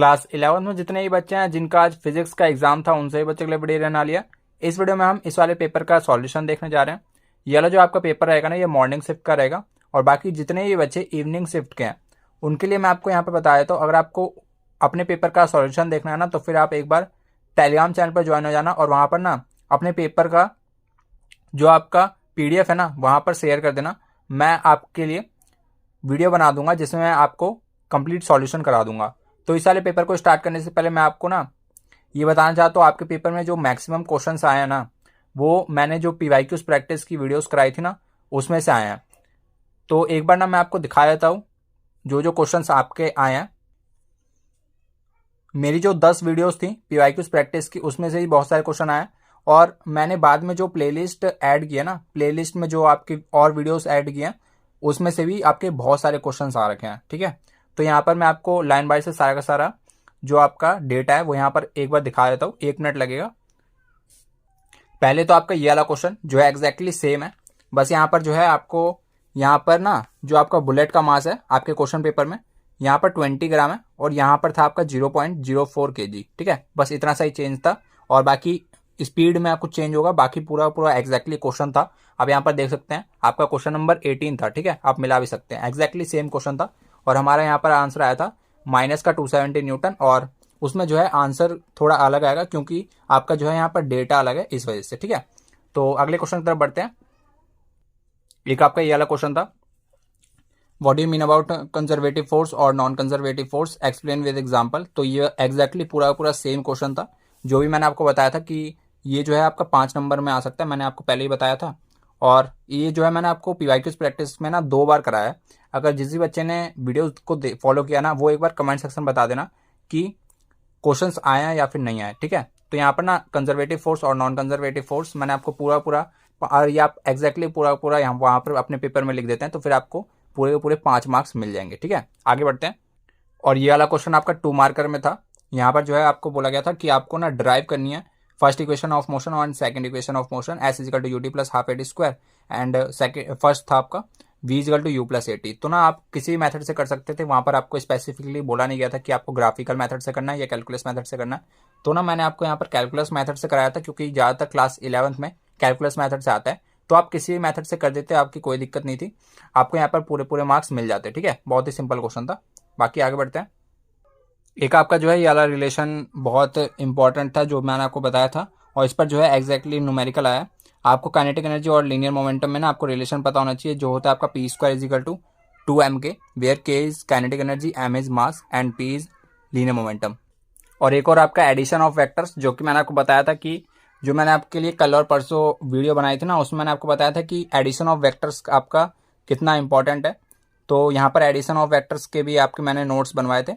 Class 11 में जितने भी बच्चे हैं जिनका आज फिजिक्स का एग्जाम था, उन सभी बच्चों के लिए वीडियो रहने वाली है। इस वीडियो में हम इस वाले पेपर का सॉल्यूशन देखने जा रहे हैं। ये वाला जो आपका पेपर रहेगा ना, ये मॉर्निंग शिफ्ट का रहेगा, और बाकी जितने भी बच्चे इवनिंग शिफ्ट के हैं उनके लिए मैं आपको यहाँ पे बता देता हूँ। अगर आपको अपने पेपर का सॉल्यूशन देखना है ना, तो फिर आप एक बार टेलीग्राम चैनल पर ज्वाइन हो जाना, और वहाँ पर ना अपने पेपर का जो आपका PDF है ना, वहाँ पर शेयर कर देना। मैं आपके लिए वीडियो बना दूंगा जिसमें मैं आपको कंप्लीट सॉल्यूशन करा दूंगा। तो इस वाले पेपर को स्टार्ट करने से पहले मैं आपको ना ये बताना चाहता हूँ, आपके पेपर में जो मैक्सिमम क्वेश्चंस आए हैं ना, वो मैंने जो PYQs प्रैक्टिस की वीडियोस कराई थी ना, उसमें से आए हैं। तो एक बार ना मैं आपको दिखा देता हूँ जो जो क्वेश्चंस आपके आए हैं। मेरी जो 10 वीडियोस थी PYQs प्रैक्टिस की, उसमें से ही बहुत सारे क्वेश्चन आए, और मैंने बाद में जो प्लेलिस्ट ऐड किया ना, प्लेलिस्ट में जो आपकी और वीडियोस ऐड किए हैं, उसमें से भी आपके बहुत सारे क्वेश्चंस आ रखे हैं। ठीक है, तो यहाँ पर मैं आपको लाइन बाय से सारा का सारा जो आपका डेटा है वो यहाँ पर एक बार दिखा देता हूँ। 1 मिनट लगेगा। पहले तो आपका ये वाला क्वेश्चन जो है एग्जैक्टली सेम है, बस यहाँ पर जो है आपको यहाँ पर ना जो आपका बुलेट का मास है आपके क्वेश्चन पेपर में, यहाँ पर 20 ग्राम है, और यहाँ पर था आपका 0.04 kg। ठीक है, बस इतना सा ही चेंज था, और बाकी स्पीड में कुछ चेंज होगा, बाकी पूरा पूरा एग्जैक्टली क्वेश्चन था। आप यहाँ पर देख सकते हैं आपका क्वेश्चन नंबर 18 था। ठीक है, आप मिला भी सकते हैं, एग्जैक्टली सेम क्वेश्चन था, और हमारा यहाँ पर आंसर आया था माइनस का 270 न्यूटन, और उसमें जो है आंसर थोड़ा अलग आएगा क्योंकि आपका जो है यहाँ पर डेटा अलग है, इस वजह से। ठीक है, तो अगले क्वेश्चन की तरफ बढ़ते हैं। एक आपका ये वाला क्वेश्चन था, what do you mean about conservative force और non conservative force, explain with example. तो ये एग्जैक्टली पूरा पूरा सेम क्वेश्चन था जो भी मैंने आपको बताया था कि ये जो है आपका 5 नंबर में आ सकता है, मैंने आपको पहले ही बताया था। और ये जो है मैंने आपको PYQs प्रैक्टिस में ना 2 बार कराया है। अगर जिस भी बच्चे ने वीडियो को फॉलो किया ना, वो एक बार कमेंट सेक्शन बता देना कि क्वेश्चंस आए हैं या फिर नहीं आए। ठीक है, तो यहाँ पर ना कंजर्वेटिव फोर्स और नॉन कंजर्वेटिव फोर्स मैंने आपको पूरा पूरा, और ये आप एग्जैक्टली पूरा पूरा यहाँ वहाँ पर अपने पेपर में लिख देते हैं, तो फिर आपको पूरे के पूरे 5 मार्क्स मिल जाएंगे। ठीक है, आगे बढ़ते हैं। और ये वाला क्वेश्चन आपका 2 मार्कर में था। यहाँ पर जो है आपको बोला गया था कि आपको ना ड्राइव करनी है फर्स्ट इक्वेशन ऑफ मोशन और second equation of motion, S is equal to UT plus half AD square, and second first था आपका V is equal to U plus AT। तो ना आप किसी भी मेथड से कर सकते थे, वहाँ पर आपको स्पेसिफिकली बोला नहीं गया था कि आपको ग्राफिकल मेथड से करना है या कैलकुलस मेथड से करना है। तो ना मैंने आपको यहाँ पर कैलकुलस मेथड से कराया था, क्योंकि ज़्यादातर क्लास 11th में कैलकुलस मेथड से आता है। तो आप किसी भी मेथड से कर देते, आपकी कोई दिक्कत नहीं थी, आपको यहाँ पर पूरे पूरे मार्क्स मिल जाते। ठीक है, बहुत ही सिंपल क्वेश्चन था। बाकी आगे बढ़ते हैं। एक आपका जो है ये वाला रिलेशन बहुत इंपॉर्टेंट था जो मैंने आपको बताया था, और इस पर जो है एग्जैक्टली न्यूमेरिकल आया। आपको काइनेटिक एनर्जी और लीनियर मोमेंटम में ना आपको रिलेशन पता होना चाहिए, जो होता है आपका P² is equal to 2mk, where K is kinetic energy, M is mass, and P is linear momentum. और एक और आपका एडिशन ऑफ वेक्टर्स, जो कि मैंने आपको बताया था कि जो मैंने आपके लिए कल और परसों वीडियो बनाई थी ना, उसमें मैंने आपको बताया था कि एडिशन ऑफ वेक्टर्स आपका कितना इंपॉर्टेंट है। तो यहाँ पर एडिशन ऑफ वेक्टर्स के भी आपके मैंने नोट्स बनवाए थे,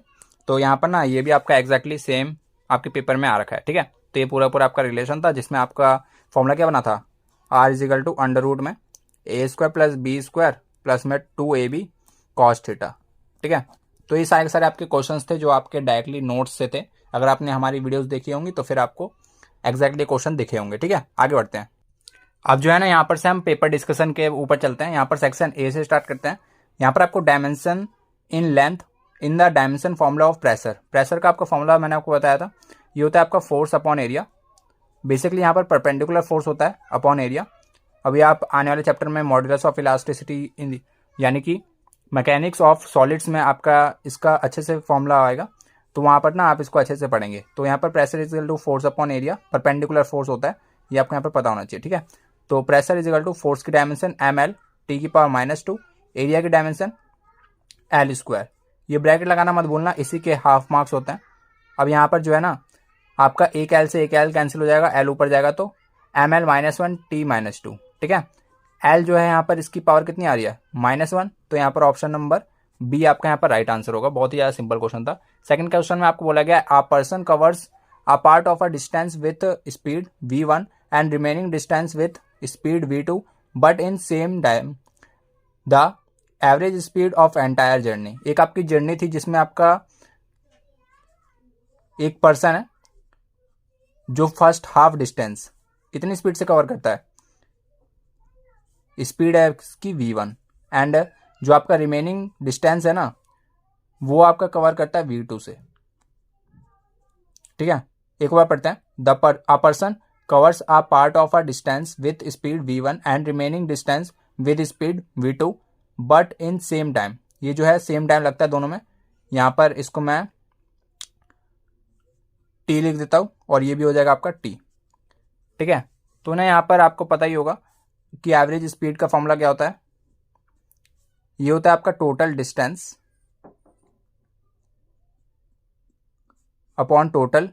तो यहाँ पर ना ये भी आपका एग्जैक्टली सेम आपके पेपर में आ रखा है। ठीक है, तो ये पूरा पूरा आपका रिलेशन था, जिसमें आपका फॉर्मूला क्या बना था, R is equal to under root में A² प्लस B² प्लस में 2AB कॉस थीटा। ठीक है, तो ये सारे सारे आपके क्वेश्चंस थे जो आपके डायरेक्टली नोट्स से थे। अगर आपने हमारी वीडियोस देखी होंगी तो फिर आपको एग्जैक्टली क्वेश्चन दिखे होंगे। ठीक है, आगे बढ़ते हैं। अब जो है ना यहाँ पर से हम पेपर डिस्कशन के ऊपर चलते हैं। यहाँ पर सेक्शन A से स्टार्ट करते हैं। यहाँ पर आपको dimension in length in the dimension formula of pressure. Pressure का आपका फॉर्मूला मैंने आपको बताया था, ये होता है आपका फोर्स अपॉन एरिया। बेसिकली यहाँ पर परपेंडिकुलर फोर्स होता है अपॉन एरिया। अभी आप आने वाले चैप्टर में मॉड्यूलस ऑफ इलास्टिसिटी इन यानी कि मैकेनिक्स ऑफ सॉलिड्स में आपका इसका अच्छे से फॉर्मूला आएगा, तो वहाँ पर ना आप इसको अच्छे से पढ़ेंगे। तो यहाँ पर pressure is equal to force upon area, perpendicular force होता है, ये आपको यहाँ पर पता होना चाहिए। ठीक है, तो pressure is equal to force की डायमेंशन ml T⁻², एरिया की डायमेंशन L²। ये ब्रैकेट लगाना मत भूलना, इसी के हाफ मार्क्स होते हैं। अब यहाँ पर जो है ना आपका एक L से एक L कैंसिल हो जाएगा, L ऊपर जाएगा तो ml-1 T-2। ठीक है, L जो है यहाँ पर इसकी पावर कितनी आ रही है, -1, तो यहाँ पर ऑप्शन नंबर B आपका यहाँ पर राइट आंसर होगा। बहुत ही ज़्यादा सिंपल क्वेश्चन था। सेकंड क्वेश्चन में आपको बोला गया a person covers a part of a distance with speed v1 and remaining distance with speed v2, but in same time the average speed of entire journey. एक आपकी journey थी जिसमें आपका एक पर्सन है जो फर्स्ट हाफ डिस्टेंस कितनी speed से कवर करता है, स्पीड है इसकी v1, एंड जो आपका रिमेनिंग डिस्टेंस है ना वो आपका कवर करता है v2 से। ठीक है, एक बार पढ़ते हैं। A person covers a part of a distance with speed v1 and remaining distance with speed v2 but in same time. ये जो है सेम टाइम लगता है दोनों में। यहाँ पर इसको मैं टी लिख देता हूँ और ये भी हो जाएगा आपका टी। ठीक है, तो ना यहाँ पर आपको पता ही होगा कि एवरेज स्पीड का फॉर्मूला क्या होता है। ये होता है आपका total distance upon total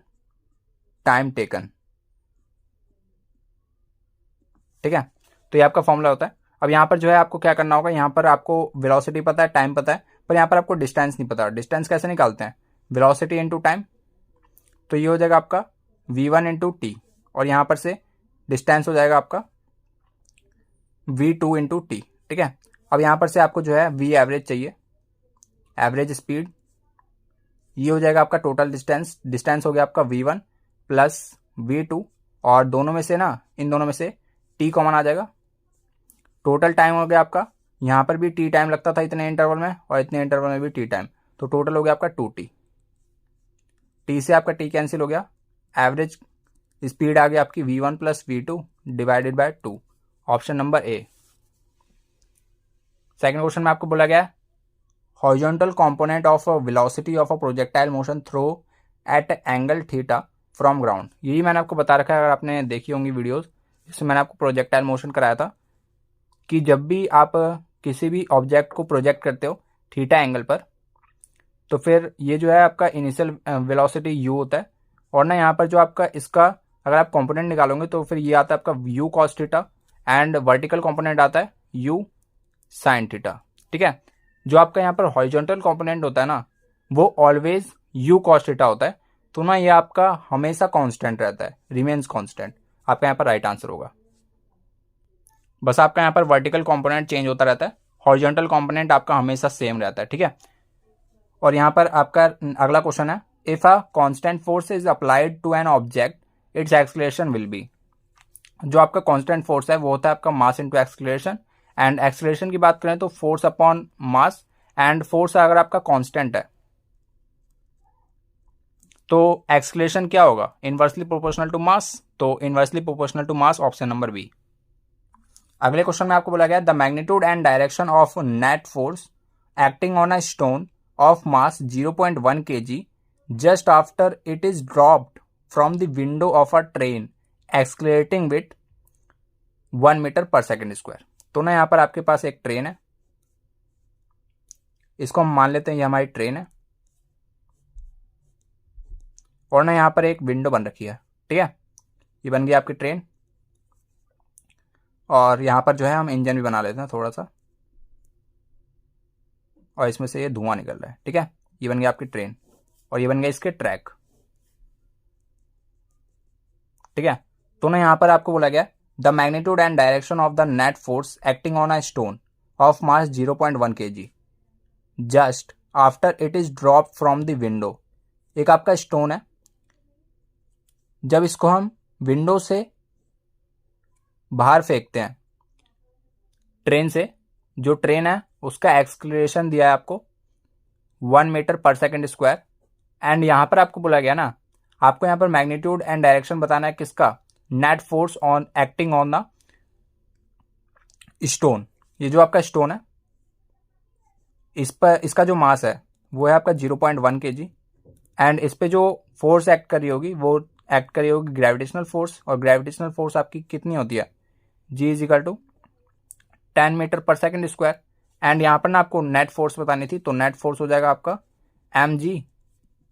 time taken. ठीक है, तो ये आपका फॉर्मूला होता है। अब यहाँ पर जो है आपको क्या करना होगा, यहाँ पर आपको वेलोसिटी पता है, टाइम पता है, पर यहाँ पर आपको डिस्टेंस नहीं पता। डिस्टेंस कैसे निकालते हैं, वेलोसिटी इंटू टाइम। तो ये हो जाएगा आपका v1 इंटू टी, और यहाँ पर से डिस्टेंस हो जाएगा आपका v2 इंटू टी। ठीक है, अब यहाँ पर से आपको जो है v एवरेज चाहिए, एवरेज स्पीड। ये हो जाएगा आपका टोटल डिस्टेंस, डिस्टेंस हो गया आपका v1 प्लस v2, और दोनों में से ना, इन दोनों में से t कॉमन आ जाएगा। टोटल टाइम हो गया आपका, यहाँ पर भी t टाइम लगता था इतने इंटरवल में, और इतने इंटरवल में भी t टाइम, तो टोटल हो गया आपका 2t। t से आपका t कैंसिल हो गया, एवरेज स्पीड आ गया आपकी v1 plus v2 divided by 2, option number A. Second question में आपको बोला गया है horizontal component of velocity of a projectile motion throw at angle theta from ground. यही मैंने आपको बता रखा है, अगर आपने देखी होंगी वीडियोस जिसमें मैंने आपको प्रोजेक्टाइल मोशन कराया था, कि जब भी आप किसी भी ऑब्जेक्ट को प्रोजेक्ट करते हो थीटा एंगल पर, तो फिर ये जो है आपका इनिशियल वेलोसिटी u होता है, और ना यहाँ पर जो आपका इसका अगर आप कंपोनेंट निकालोगे तो फिर ये आता है आपका u cos theta, and vertical component आता है u sin थीटा। ठीक है, जो आपका यहाँ पर हॉरिजॉन्टल कंपोनेंट होता है ना, वो ऑलवेज u cos थीटा होता है, तो ना ये आपका हमेशा कांस्टेंट रहता है, रिमेन्स कांस्टेंट। आपका यहाँ पर राइट आंसर होगा। बस आपका यहाँ पर वर्टिकल कंपोनेंट चेंज होता रहता है, हॉरिजॉन्टल कंपोनेंट आपका हमेशा सेम रहता है। ठीक है, और यहाँ पर आपका अगला क्वेश्चन है if a constant force is applied to an object its acceleration will be. जो आपका कांस्टेंट फोर्स है वो होता है आपका mass into acceleration, and acceleration की बात करें तो force upon mass, and force अगर आपका कांस्टेंट है तो एक्सेलरेशन क्या होगा, इनवर्सली प्रोपोर्शनल टू मास, तो inversely proportional to mass, option number B. अगले क्वेश्चन में आपको बोला गया the magnitude and direction of net force acting on a stone of mass 0.1 kg just after it is dropped from the window of a train accelerating with 1 metre पर second square. तो ना यहाँ पर आपके पास एक ट्रेन है, इसको हम मान लेते हैं ये हमारी ट्रेन है, और ना यहाँ पर एक विंडो बन रखी है। ठीक है, ये बन गई आपकी ट्रेन, और यहाँ पर जो है हम इंजन भी बना लेते हैं थोड़ा सा, और इसमें से ये धुआं निकल रहा है। ठीक है, ये बन गया आपकी ट्रेन, और ये बन गया इसके ट्रैक। ठीक है, तो ना यहाँ पर आपको बोला गया the magnitude and direction of the net force acting on a stone of mass 0.1 kg just after it is drop from the window. एक आपका स्टोन है, जब इसको हम विंडो से बाहर फेंकते हैं ट्रेन से, जो ट्रेन है उसका एक्सेलरेशन दिया है आपको 1 मीटर पर सेकेंड स्क्वायर, एंड यहाँ पर आपको बोला गया ना, आपको यहाँ पर मैग्नीट्यूड एंड डायरेक्शन बताना है किसका, net force on acting on the stone. ये जो आपका स्टोन है इस पर इसका जो मास है वो है आपका 0.1 kg, एंड इस पे जो फोर्स एक्ट कर रही होगी वो एक्ट कर रही होगी ग्रेविटेशनल फोर्स, और ग्रेविटेशनल फोर्स आपकी कितनी होती है, G is equal to 10 metre पर सेकेंड स्क्वायर। एंड यहाँ पर ना आपको नेट फोर्स बतानी थी, तो नेट फोर्स हो जाएगा आपका mg,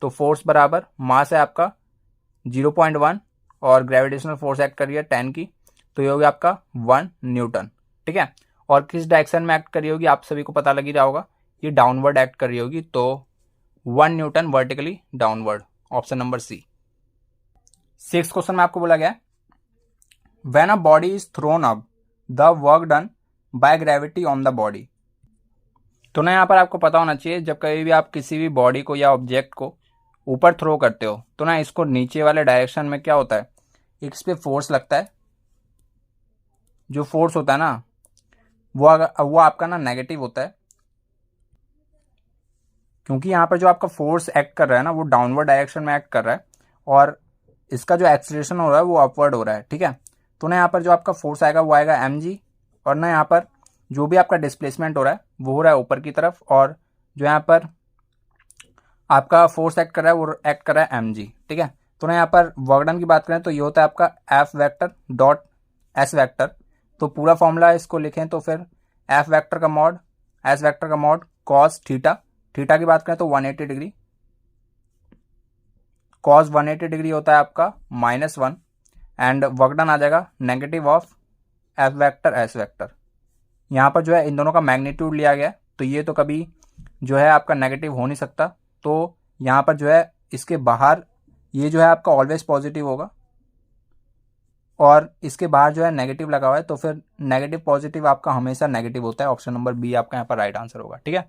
तो फोर्स बराबर मास है आपका 0.1 और ग्रेविटेशनल फोर्स एक्ट कर रही है 10 की, तो ये हो गया आपका 1 न्यूटन। ठीक है, और किस डायरेक्शन में एक्ट कर रही होगी आप सभी को पता लग ही रहा होगा, ये डाउनवर्ड एक्ट कर रही होगी, तो 1 newton vertically downward, option number C. Sixth question में आपको बोला गया when a body is thrown up the work done by gravity on the body. तो ना यहाँ पर आपको पता होना चाहिए जब कभी भी आप किसी भी बॉडी को या ऑब्जेक्ट को ऊपर थ्रो करते हो तो ना इसको नीचे वाले डायरेक्शन में क्या होता है, इस पे फोर्स लगता है। जो फोर्स होता है ना वो आपका ना नेगेटिव होता है, क्योंकि यहाँ पर जो आपका फोर्स एक्ट कर रहा है ना वो डाउनवर्ड डायरेक्शन में एक्ट कर रहा है, और इसका जो एक्सीलरेशन हो रहा है वो अपवर्ड हो रहा है, ठीक है। तो ना यहाँ पर जो आपका फोर्स आएगा वो आएगा mg, और ना यहाँ पर जो भी आपका डिस्प्लेसमेंट हो रहा है वो हो रहा है ऊपर की तरफ, और जो यहाँ पर आपका फोर्स एक्ट कर रहा है वो एक्ट कर रहा है mg, ठीक है। तो ना यहाँ पर वर्क डन की बात करें तो ये होता है आपका F vector dot S vector. तो पूरा फॉर्मूला इसको लिखें तो फिर एफ वेक्टर का मॉड एस वेक्टर का मॉड कॉस थीटा, थीटा की बात करें तो 180 डिग्री, कॉस 180 डिग्री होता है आपका -1, एंड वर्क डन आ जाएगा negative of F vector S vector. यहाँ पर जो है इन दोनों का मैग्नीट्यूड लिया गया, तो ये तो कभी जो है आपका नेगेटिव हो नहीं सकता, तो यहाँ पर जो है इसके बाहर ये जो है आपका ऑलवेज पॉजिटिव होगा, और इसके बाहर जो है नेगेटिव लगा हुआ है, तो फिर नेगेटिव पॉजिटिव आपका हमेशा नेगेटिव होता है। ऑप्शन नंबर बी आपका यहाँ पर राइट आंसर होगा, ठीक है।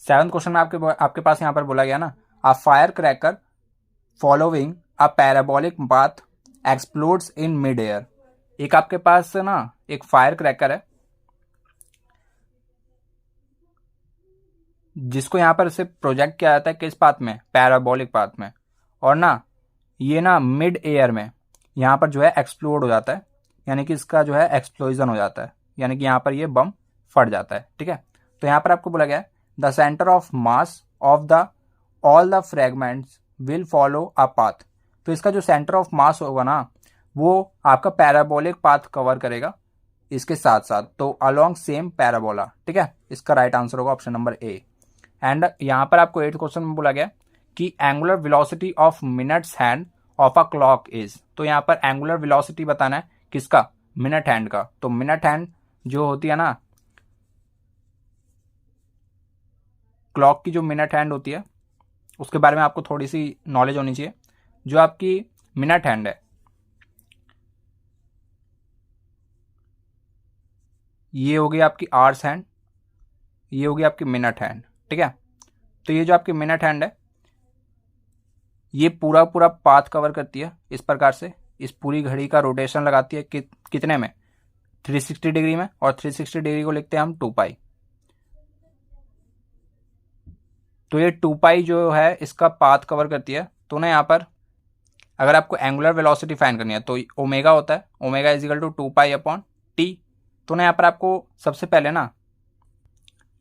7th क्वेश्चन में आपके पास यहाँ पर बोला गया ना, a fire cracker following a parabolic path explodes in mid air. एक आपके पास ना एक फायर क्रैकर है जिसको यहाँ पर से प्रोजेक्ट किया जाता है किस पाथ में, पैराबोलिक पाथ में, और ना ये ना मिड एयर में यहाँ पर जो है एक्सप्लोड हो जाता है, यानी कि इसका जो है एक्सप्लोजन हो जाता है, यानी कि यहाँ पर ये बम फट जाता है, ठीक है। तो यहाँ पर आपको बोला गया है the centre of mass of the all the fragments will follow a path. तो इसका जो सेंटर ऑफ मास होगा ना वो आपका पैराबोलिक पाथ कवर करेगा इसके साथ साथ, तो अलोंग सेम पैराबोला, ठीक है। इसका राइट आंसर होगा ऑप्शन नंबर ए। एंड यहाँ पर आपको 8th क्वेश्चन में बोला गया कि angular velocity of minutes hand of a clock is. तो यहाँ पर एंगुलर वेलोसिटी बताना है किसका, मिनट हैंड का। तो मिनट हैंड जो होती है ना, क्लॉक की जो मिनट हैंड होती है उसके बारे में आपको थोड़ी सी नॉलेज होनी चाहिए। जो आपकी मिनट हैंड है ये होगी आपकी आवर्स हैंड, ये होगी आपकी मिनट हैंड, ठीक है। तो ये जो आपकी मिनट हैंड है ये पूरा पूरा पाथ कवर करती है इस प्रकार से, इस पूरी घड़ी का रोटेशन लगाती है कितने में, 360 डिग्री में, और 360 डिग्री को लिखते हैं हम 2 पाई। तो ये 2 पाई जो है इसका पाथ कवर करती है। तो ना यहाँ पर अगर आपको एंगुलर वेलोसिटी फाइंड करनी है तो ओमेगा होता है, omega is equal to 2 pi upon T. तो ना यहाँ पर आपको सबसे पहले ना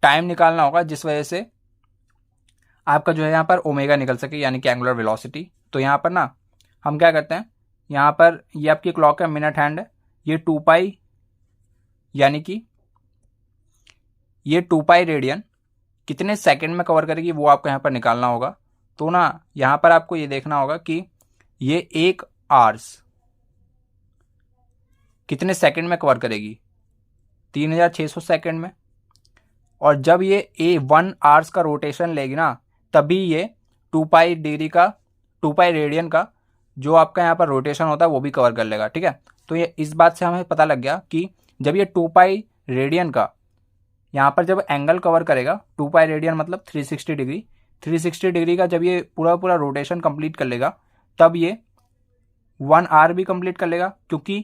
टाइम निकालना होगा जिस वजह से आपका जो है यहाँ पर ओमेगा निकल सके, यानी कि एंगुलर वेलोसिटी। तो यहाँ पर ना हम क्या करते हैं, यहाँ पर ये आपकी क्लॉक है, मिनट हैंड है, ये 2 पाई यानी कि ये 2 पाई रेडियन कितने सेकंड में कवर करेगी वो आपको यहाँ पर निकालना होगा। तो ना यहाँ पर आपको ये देखना होगा कि ये 1 आवर्स कितने सेकंड में कवर करेगी, 3600 सेकंड में। और जब ये 1 आवर्स का रोटेशन लेगी ना तभी ये 2 पाई डिग्री का 2 पाई रेडियन का जो आपका यहाँ पर रोटेशन होता है वो भी कवर कर लेगा, ठीक है। तो ये इस बात से हमें पता लग गया कि जब ये 2 पाई रेडियन का यहाँ पर जब एंगल कवर करेगा, 2 पाई रेडियन मतलब 360 डिग्री, 360 डिग्री का जब ये पूरा पूरा रोटेशन कंप्लीट कर लेगा तब ये 1 आवर भी कंप्लीट कर लेगा, क्योंकि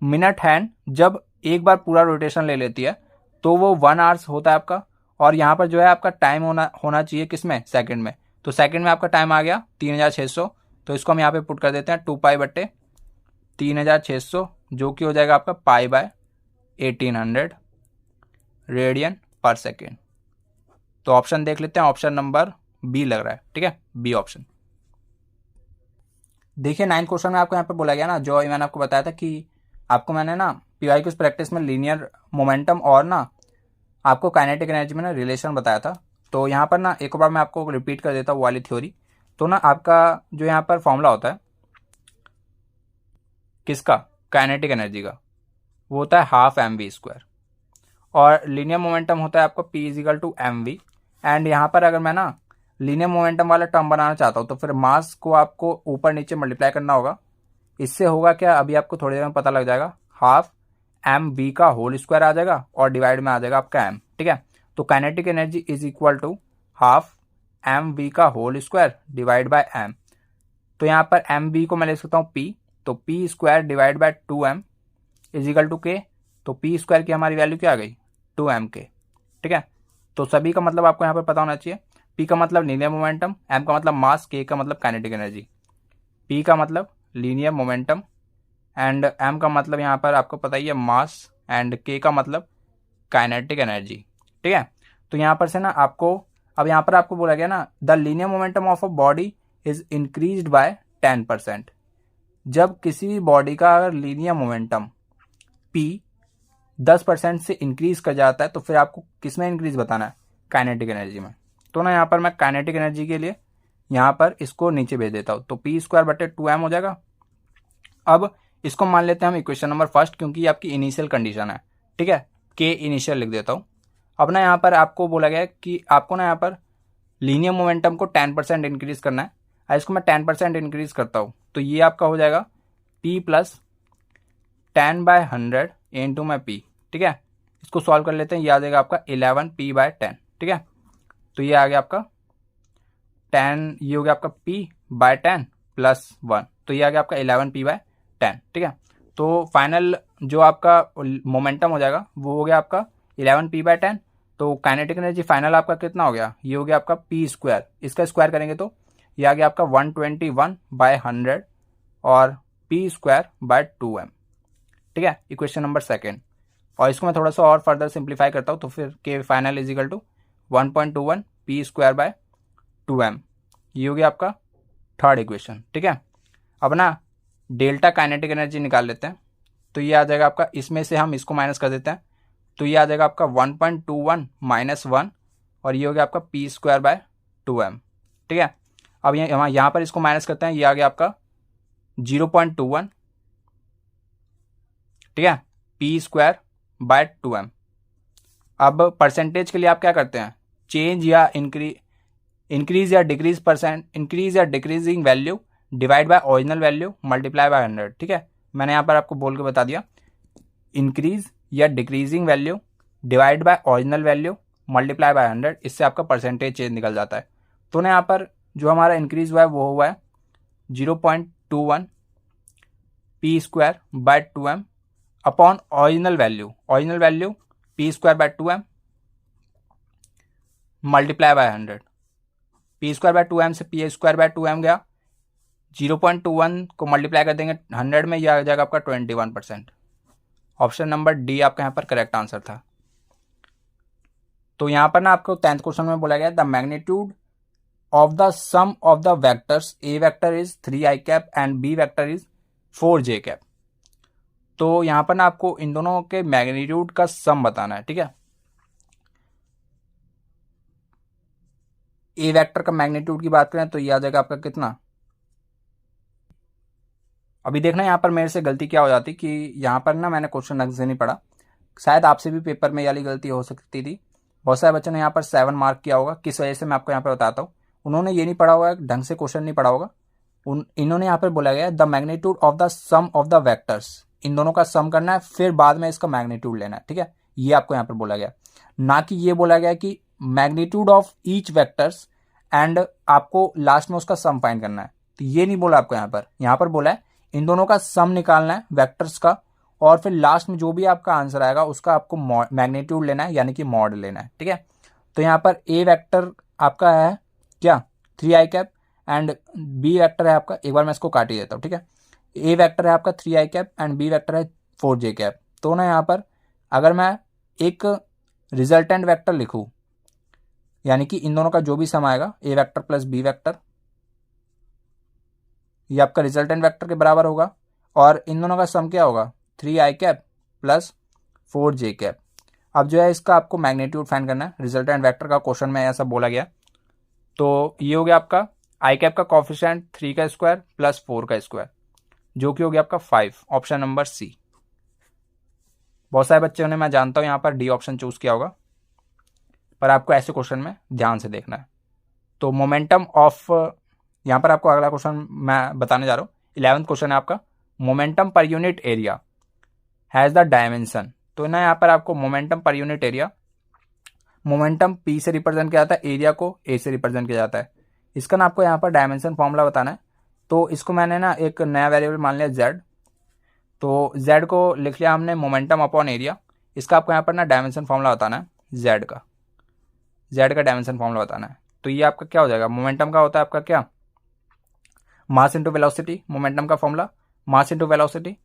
मिनट हैंड जब एक बार पूरा रोटेशन ले लेती है तो वो 1 आवर्स होता है आपका। और यहाँ पर जो है आपका टाइम होना चाहिए किसमें, सेकंड में। तो सेकंड में आपका टाइम आ गया 3600, तो इसको हम यहाँ पे पुट कर देते हैं 2 पाई बट्टे 3600, जो कि हो जाएगा आपका पाई बाय 1800 रेडियन पर सेकेंड। तो ऑप्शन देख लेते हैं, ऑप्शन नंबर बी लग रहा है, ठीक है, बी ऑप्शन। देखिए 9th क्वेश्चन में आपको यहाँ पे बोला गया ना, जो मैंने आपको बताया था कि आपको मैंने ना पीवाई की प्रैक्टिस में लीनियर मोमेंटम और ना आपको काइनेटिक एनर्जी में ना रिलेशन बताया था। तो यहाँ पर ना एक बार मैं आपको रिपीट कर देता हूँ वाली थ्योरी। तो ना आपका जो यहाँ पर फॉर्मूला होता है किसका, काइनेटिक एनर्जी का, वो होता है हाफ mv², और लीनियर मोमेंटम होता है आपका p is equal to mv। And यहाँ पर अगर मैं ना लीनियर मोमेंटम वाला टर्म बनाना चाहता हूँ तो फिर मास को आपको ऊपर नीचे मल्टीप्लाई करना होगा। इससे होगा क्या, अभी आपको थोड़ी देर में पता लग जाएगा, हाफ mv का होल स्क्वायर आ जाएगा और डिवाइड में आ जाएगा आपका m, ठीक है। तो kinetic energy is equal to half mv का whole square divide by m। तो यहाँ पर mv को मैं ले सकता हूँ p, तो p square divide by 2m is equal to k। तो p स्क्वायर की हमारी वैल्यू क्या आ गई, 2m k, ठीक है। तो सभी का मतलब आपको यहाँ पर पता होना चाहिए। P का मतलब लीनियर मोमेंटम, M का मतलब मास, K का मतलब काइनेटिक एनर्जी। P का मतलब लीनियर मोमेंटम एंड M का मतलब यहाँ पर आपको पता ही है मास एंड K का मतलब काइनेटिक एनर्जी। ठीक है, तो यहाँ पर से ना आपको, अब यहाँ पर आपको बोला गया ना the linear momentum of a body is increased by 10%। जब किसी भी बॉडी का अगर लीनियर मोमेंटम P 10% से इंक्रीज कर जाता है तो फिर आपको किस में इंक्रीज बताना है, काइनेटिक एनर्जी में। तो ना यहाँ पर मैं काइनेटिक एनर्जी के लिए यहाँ पर इसको नीचे भेज देता हूँ, तो P²/2m हो जाएगा। अब इसको मान लेते हैं हम इक्वेशन नंबर फर्स्ट, क्योंकि ये आपकी इनिशियल कंडीशन है। ठीक है, K इनिशियल लिख देता हूँ। अब ना यहाँ पर आपको बोला गया है कि आपको ना यहाँ पर लीनियर मोमेंटम को 10% इंक्रीज करना है। इसको मैं 10% इंक्रीज करता हूँ, तो ये आपका हो जाएगा P + 10/100 इंटू में P। ठीक है, इसको सॉल्व कर लेते हैं, ये आ जाएगा आपका 11P/10। ठीक है, तो ये आ गया आपका 10, ये हो गया आपका P/10 + 1, तो ये आ गया आपका 11P/10। ठीक है, तो फाइनल जो आपका मोमेंटम हो जाएगा वो हो गया आपका 11P/10। तो काइनेटिक एनर्जी फाइनल आपका कितना हो गया, ये हो गया आपका P², इसका स्क्वायर करेंगे तो ये आ गया आपका 121/100 और P²/2m। ठीक है, इक्वेशन नंबर सेकेंड। और इसको मैं थोड़ा सा और फर्दर सिंप्लीफाई करता हूँ, तो फिर K फाइनल इज = 1.21 P²/2m। ये हो गया आपका थर्ड इक्वेशन। ठीक है, अब ना डेल्टा काइनेटिक एनर्जी निकाल लेते हैं, तो ये आ जाएगा आपका, इसमें से हम इसको माइनस कर देते हैं, तो ये आ जाएगा आपका 1.21 - 1 और ये हो गया आपका P²/2m। ठीक है, अब यहाँ पर इसको माइनस करते हैं, ये आ गया आपका 0.21। ठीक है, P²/2m। अब परसेंटेज के लिए आप क्या करते हैं, चेंज या इंक्रीज या decreasing value divide by original value multiply by 100। ठीक है, मैंने यहाँ पर आपको बोल के बता दिया, इंक्रीज या decreasing value divide by original value multiply by 100, इससे आपका परसेंटेज चेंज निकल जाता है। तो ना यहाँ पर जो हमारा इंक्रीज हुआ है वो हुआ है 0.21 P²/2m upon original value P²/2m multiply by 100। P²/2m से P²/2m गया, 0.21 को मल्टीप्लाई कर देंगे 100 में, यह आ जाएगा आपका 21%। ऑप्शन नंबर डी आपका यहाँ पर करेक्ट आंसर था। तो यहाँ पर ना आपको 10th क्वेश्चन में बोला गया the magnitude of the sum of the vectors A vector is 3i and B vector is 4j। तो यहाँ पर ना आपको इन दोनों के मैग्नीट्यूड का सम बताना है। ठीक है, ए वेक्टर का मैग्नीट्यूड की बात करें तो ये आ जाएगा आपका कितना, अभी देखना यहाँ पर मेरे से गलती क्या हो जाती कि यहाँ पर ना मैंने क्वेश्चन ढंग से नहीं पढ़ा, शायद आपसे भी पेपर में वाली गलती हो सकती थी। बहुत सारे बच्चों ने यहाँ पर 7 मार्क किया होगा, किस वजह से मैं आपको यहाँ पर बताता हूँ। उन्होंने ये नहीं पढ़ा होगा, ढंग से क्वेश्चन नहीं पढ़ा होगा। इन्होंने यहाँ पर बोला गया the magnitude of the sum of the vectors, इन दोनों का सम करना है फिर बाद में इसका मैग्नीट्यूड लेना है। ठीक है, ये आपको यहाँ पर बोला गया, ना कि ये बोला गया कि magnitude of each vectors and आपको लास्ट में उसका सम फाइंड करना है। तो ये नहीं बोला आपको यहाँ पर बोला है इन दोनों का सम निकालना है वेक्टर्स का, और फिर लास्ट में जो भी आपका आंसर आएगा उसका आपको मैग्नीट्यूड लेना है, यानी कि मॉड लेना है। ठीक है, तो यहाँ पर ए वेक्टर आपका है क्या 3i एंड बी वेक्टर है आपका, एक बार मैं इसको काट ही देता हूँ। ठीक है, ए वेक्टर है आपका 3i एंड बी वेक्टर है 4j। तो ना यहाँ पर अगर मैं एक रिजल्टेंट वेक्टर लिखूँ, यानी कि इन दोनों का जो भी सम आएगा ए वेक्टर प्लस बी वेक्टर, ये आपका रिजल्टेंट वेक्टर के बराबर होगा, और इन दोनों का सम क्या होगा 3i प्लस 4j। अब जो है इसका आपको मैग्नीट्यूड फाइंड करना है, रिजल्टेंट वेक्टर का क्वेश्चन में ऐसा बोला गया। तो ये हो गया आपका i का कॉफिशिएंट 3 का स्क्वायर प्लस 4 का स्क्वायर, जो कि हो गया आपका 5, ऑप्शन नंबर सी। बहुत सारे बच्चों ने, मैं जानता हूँ, यहाँ पर डी ऑप्शन चूज किया होगा, पर आपको ऐसे क्वेश्चन में ध्यान से देखना है। तो मोमेंटम ऑफ, यहाँ पर आपको अगला क्वेश्चन मैं बताने जा रहा हूँ, 11th क्वेश्चन है आपका, momentum per unit area has the dimension. तो ना यहाँ पर आपको momentum per unit area, momentum P से रिप्रेजेंट किया जाता है, एरिया को A से रिप्रेजेंट किया जाता है। इसका ना आपको यहाँ पर डायमेंशन फॉर्मूला बताना है। तो इसको मैंने ना एक नया वेरिएबल मान लिया Z, तो Z को लिख लिया हमने मोमेंटम अपॉन एरिया। इसका आपको यहाँ पर ना डायमेंशन फॉर्मूला बताना है, Z का डायमेंशन फॉर्मूला बताना है। तो ये आपका क्या हो जाएगा, मोमेंटम का होता है आपका क्या, मास इंटू वेलोसिटी, मोमेंटम का formula mass into velocity,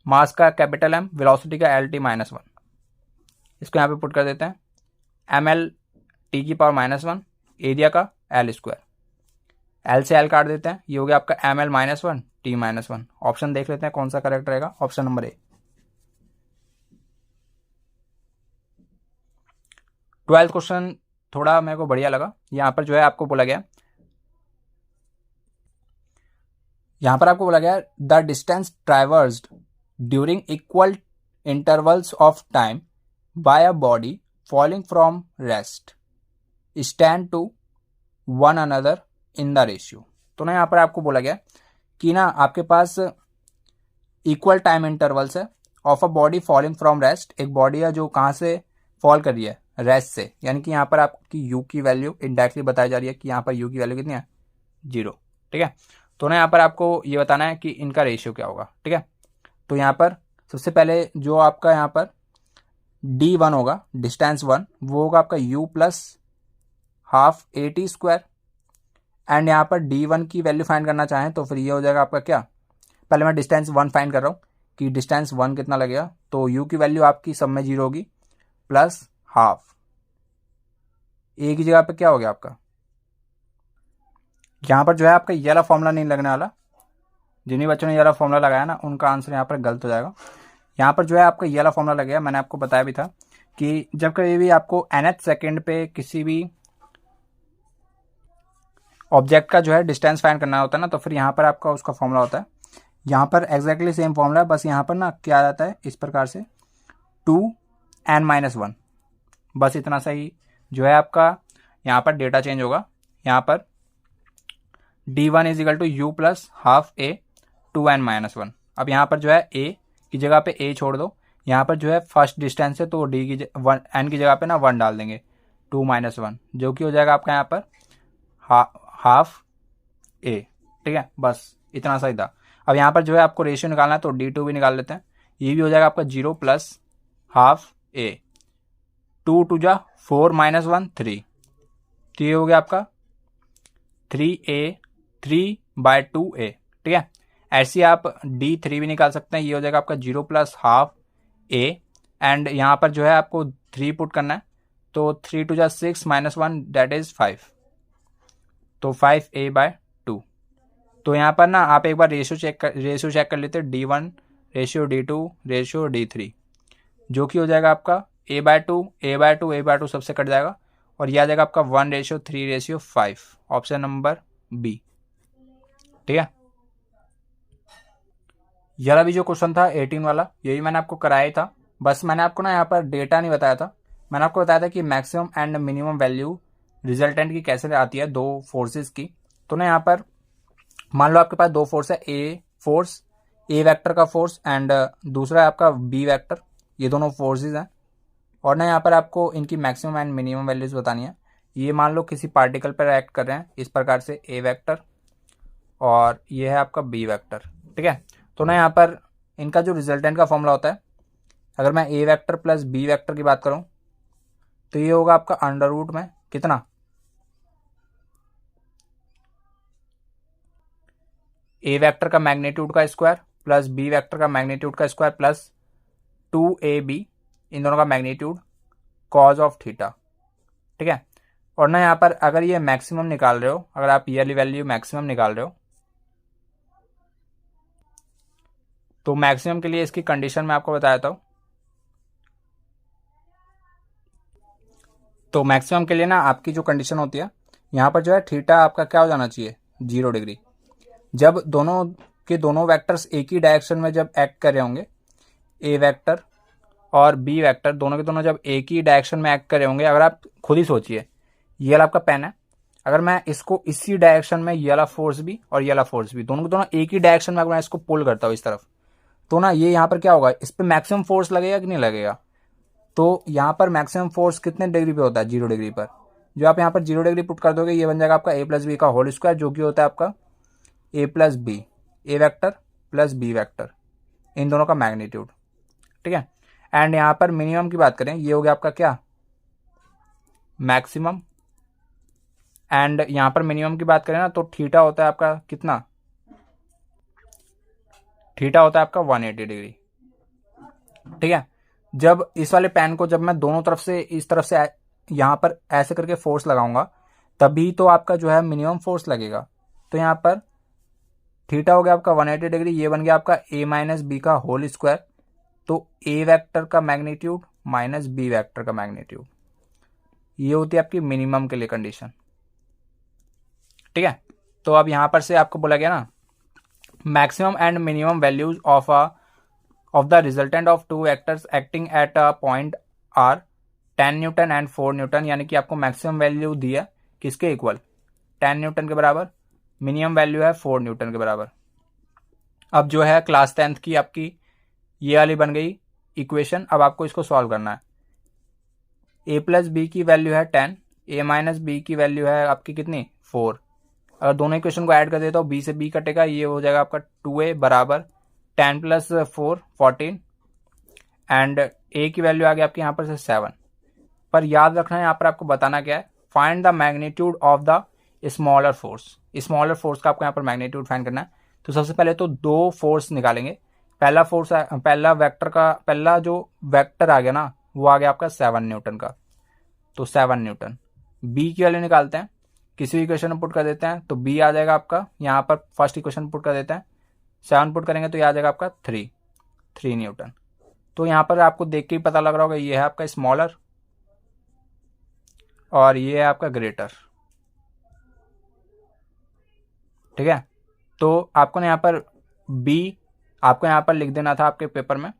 mass का कैपिटल एम, वेलोसिटी का एल टी माइनस वन। इसको यहाँ पे पुट कर देते हैं, एम एल टी की पावर माइनस वन, एरिया का एल स्क्वायर, एल से एल काट देते हैं, ये हो गया आपका M L minus one T minus one. Option देख लेते हैं कौन सा करेक्ट रहेगा, ऑप्शन नंबर ए। 12th क्वेश्चन थोड़ा मेरे को बढ़िया लगा। यहाँ पर जो है आपको बोला गया, यहाँ पर आपको बोला गया the distance traversed during equal intervals of time by a body falling from rest stand to one another in the ratio. तो ना यहाँ पर आपको बोला गया कि ना आपके पास इक्वल टाइम इंटरवल्स है of a body falling from rest, एक बॉडी है जो कहाँ से फॉल कर रही है, रेस्ट से, यानी कि यहाँ पर आपकी यू की वैल्यू इंडायरेक्टली बताई जा रही है कि यहाँ पर यू की वैल्यू कितनी है, 0। ठीक है, तो ना यहाँ पर आपको ये बताना है कि इनका रेशियो क्या होगा। ठीक है, तो यहाँ पर सबसे पहले जो आपका यहाँ पर d1 होगा, डिस्टेंस 1, वो होगा आपका u plus half A T square. And यहाँ पर d1 की वैल्यू फाइंड करना चाहें तो फिर ये हो जाएगा आपका क्या, पहले मैं डिस्टेंस 1 फाइंड कर रहा हूँ कि डिस्टेंस 1 कितना लगेगा, तो u की वैल्यू आपकी सब में 0 होगी, प्लस हाफ ए की जगह पे क्या हो गया आपका, यहाँ पर जो है आपका ये वाला फॉर्मूला नहीं लगने वाला, जिन्हीं बच्चों ने ये वाला फॉर्मूला लगाया ना उनका आंसर यहाँ पर गलत हो जाएगा। यहाँ पर जो है आपका ये वाला फॉर्मूला लगेगा, मैंने आपको बताया भी था कि जब कभी भी आपको nth सेकेंड पे किसी भी ऑब्जेक्ट का जो है डिस्टेंस फाइंड करना होता है ना, तो फिर यहाँ पर आपका उसका फॉर्मूला होता है, यहाँ पर एग्जैक्टली सेम फॉर्मूला है, बस यहाँ पर ना क्या आ जाता है इस प्रकार से 2n-1, बस इतना सही जो है आपका यहाँ पर डेटा चेंज होगा। यहाँ पर d1 is equal to U plus half A 2n-1। अब यहाँ पर जो है a की जगह पे a छोड़ दो, यहाँ पर जो है फर्स्ट डिस्टेंस है तो d की n की जगह पे ना 1 डाल देंगे, 2-1, जो कि हो जाएगा आपका यहाँ पर हाफ a। ठीक है, बस इतना सही था। अब यहाँ पर जो है आपको रेशियो निकालना है तो d2 भी निकाल लेते हैं, ये भी हो जाएगा आपका 0 प्लस हाफ a, 2 2 जा 4-1 3, तो ये हो गया आपका 3a 3/2a। ठीक है, ऐसे आप d3 भी निकाल सकते हैं, ये हो जाएगा आपका 0 प्लस हाफ a। एंड यहाँ पर जो है आपको 3 पुट करना है, तो 3 2 जा 6-1 दैट इज 5, तो 5a/2। तो यहाँ पर ना आप एक बार रेशियो चेक कर लेते हैं, d1 ratio d2 ratio d3, जो कि हो जाएगा आपका a/2 सबसे कट जाएगा और यह आ जाएगा आपका 1:3:5, ऑप्शन नंबर बी। ठीक है, यह भी जो क्वेश्चन था 18 वाला, यही मैंने आपको कराया ही था, बस मैंने आपको ना यहाँ पर डेटा नहीं बताया था, मैंने आपको बताया था कि maximum and minimum value resultant की कैसे आती है दो फोर्सेस की। तो ना यहाँ पर मान लो आपके पास दो फोर्स है, ए वेक्टर का फोर्स एंड दूसरा है आपका बी वेक्टर, ये दोनों फोर्सेस हैं, और ना यहाँ पर आपको इनकी मैक्सिमम एंड मिनिमम वैल्यूज बतानी है। ये मान लो किसी पार्टिकल पर एक्ट कर रहे हैं इस प्रकार से, ए वेक्टर और ये है आपका बी वेक्टर। ठीक है, तो ना यहाँ पर इनका जो रिजल्टेंट का फॉर्मूला होता है, अगर मैं ए वेक्टर प्लस बी वेक्टर की बात करूँ तो ये होगा आपका अंडर रूट में कितना, ए वेक्टर का मैग्नीट्यूड का स्क्वायर प्लस बी वेक्टर का मैग्नीट्यूड का स्क्वायर प्लस 2ab, इन दोनों का मैग्नीट्यूड कॉज ऑफ थीटा। ठीक है, और ना यहाँ पर अगर ये मैक्सिमम निकाल रहे हो, अगर आप ईयरली वैल्यू मैक्सिमम निकाल रहे हो, तो मैक्सिमम के लिए इसकी कंडीशन मैं आपको बताया था। तो मैक्सिमम के लिए ना आपकी जो कंडीशन होती है, यहाँ पर जो है थीटा आपका क्या हो जाना चाहिए, 0 डिग्री। जब दोनों के दोनों वेक्टर्स एक ही डायरेक्शन में जब एक्ट कर रहे होंगे, ए वेक्टर और बी वेक्टर दोनों के दोनों जब एक ही डायरेक्शन में एक्ट कर रहे होंगे, अगर आप खुद ही सोचिए, ये वाला आपका पेन है, अगर मैं इसको इसी डायरेक्शन में ये वाला फोर्स भी और ये वाला फोर्स भी दोनों के दोनों एक ही डायरेक्शन में अगर मैं इसको पुल करता हूँ इस तरफ, तो ना ये यहाँ पर क्या होगा, इस पर मैक्सिमम फोर्स लगेगा कि नहीं लगेगा। तो यहाँ पर मैक्सिमम फोर्स कितने डिग्री पे होता है, 0 डिग्री पर। जो आप यहाँ पर 0 डिग्री पुट कर दोगे, ये बन जाएगा आपका a प्लस बी का होल स्क्वायर, जो कि होता है आपका a plus B, A vector plus B vector, इन दोनों का मैग्नीट्यूड। ठीक है, एंड यहाँ पर मिनिमम की बात करें, ये हो गया आपका क्या, मैक्सिमम एंड यहाँ पर मिनिमम की बात करें ना तो थीटा होता है आपका कितना, थीटा होता है आपका 180 डिग्री। ठीक है, जब इस वाले पेन को जब मैं दोनों तरफ से इस तरफ से यहाँ पर ऐसे करके फोर्स लगाऊंगा तभी तो आपका जो है मिनिमम फोर्स लगेगा। तो यहाँ पर थीटा हो गया आपका 180 डिग्री, ये बन गया आपका a माइनस बी का होल स्क्वायर। तो a वेक्टर का मैग्नीट्यूड माइनस b वेक्टर का मैग्नीट्यूड, ये होती है आपकी मिनिमम के लिए कंडीशन। ठीक है, तो अब यहाँ पर से आपको बोला गया ना maximum and minimum values of the resultant of two vectors acting at a point are 10 newton and 4 newton, यानी कि आपको मैक्सिमम वैल्यू दिया किसके इक्वल, 10 न्यूटन के बराबर, मिनिमम वैल्यू है 4 न्यूटन के बराबर। अब जो है क्लास 10th की आपकी ये वाली बन गई इक्वेशन। अब आपको इसको सॉल्व करना है। a प्लस बी की वैल्यू है 10, a माइनस बी की वैल्यू है आपकी कितनी 4। अगर दोनों इक्वेशन को ऐड कर देता हूँ b से b कटेगा, ये हो जाएगा आपका 2a बराबर 10 प्लस 4 14 एंड a की वैल्यू आ गई आपकी यहाँ पर से 7। पर याद रखना है यहाँ पर आपको बताना क्या है, find the magnitude of the smaller force. Smaller force का आपको यहाँ पर मैग्नीट्यूड फाइंड करना है। तो सबसे पहले तो दो फोर्स निकालेंगे। पहला फोर्स, पहला वेक्टर का पहला जो वेक्टर आ गया ना वो आ गया आपका 7 न्यूटन का, तो 7 न्यूटन। बी की वैल्यू निकालते हैं, किसी भी इक्वेशन में पुट कर देते हैं तो बी आ जाएगा आपका, यहाँ पर फर्स्ट इक्वेशन पुट कर देते हैं 7 पुट करेंगे तो ये आ जाएगा आपका 3 न्यूटन। तो यहाँ पर आपको देख के ही पता लग रहा होगा ये है आपका स्मॉलर और ये है आपका ग्रेटर। ठीक है, तो आपको ना यहाँ पर बी आपको यहाँ पर लिख देना था आपके पेपर में,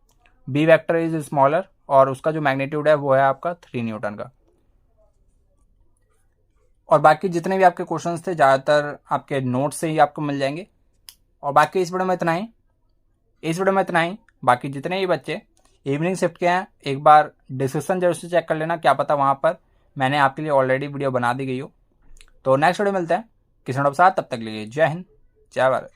बी वेक्टर इज स्मॉलर और उसका जो मैग्नीट्यूड है वो है आपका 3 न्यूटन का। और बाकी जितने भी आपके क्वेश्चंस थे ज़्यादातर आपके नोट्स से ही आपको मिल जाएंगे। और बाकी इस वीडियो में इतना ही। बाकी जितने भी बच्चे इवनिंग शिफ्ट के हैं एक बार डिस्क्रिप्शन जरूर से चेक कर लेना, क्या पता वहाँ पर मैंने आपके लिए ऑलरेडी वीडियो बना दी गई हो। तो नेक्स्ट वीडियो मिलते हैं किसी और के साथ, तब तक के लिए जय हिंद जय भारत।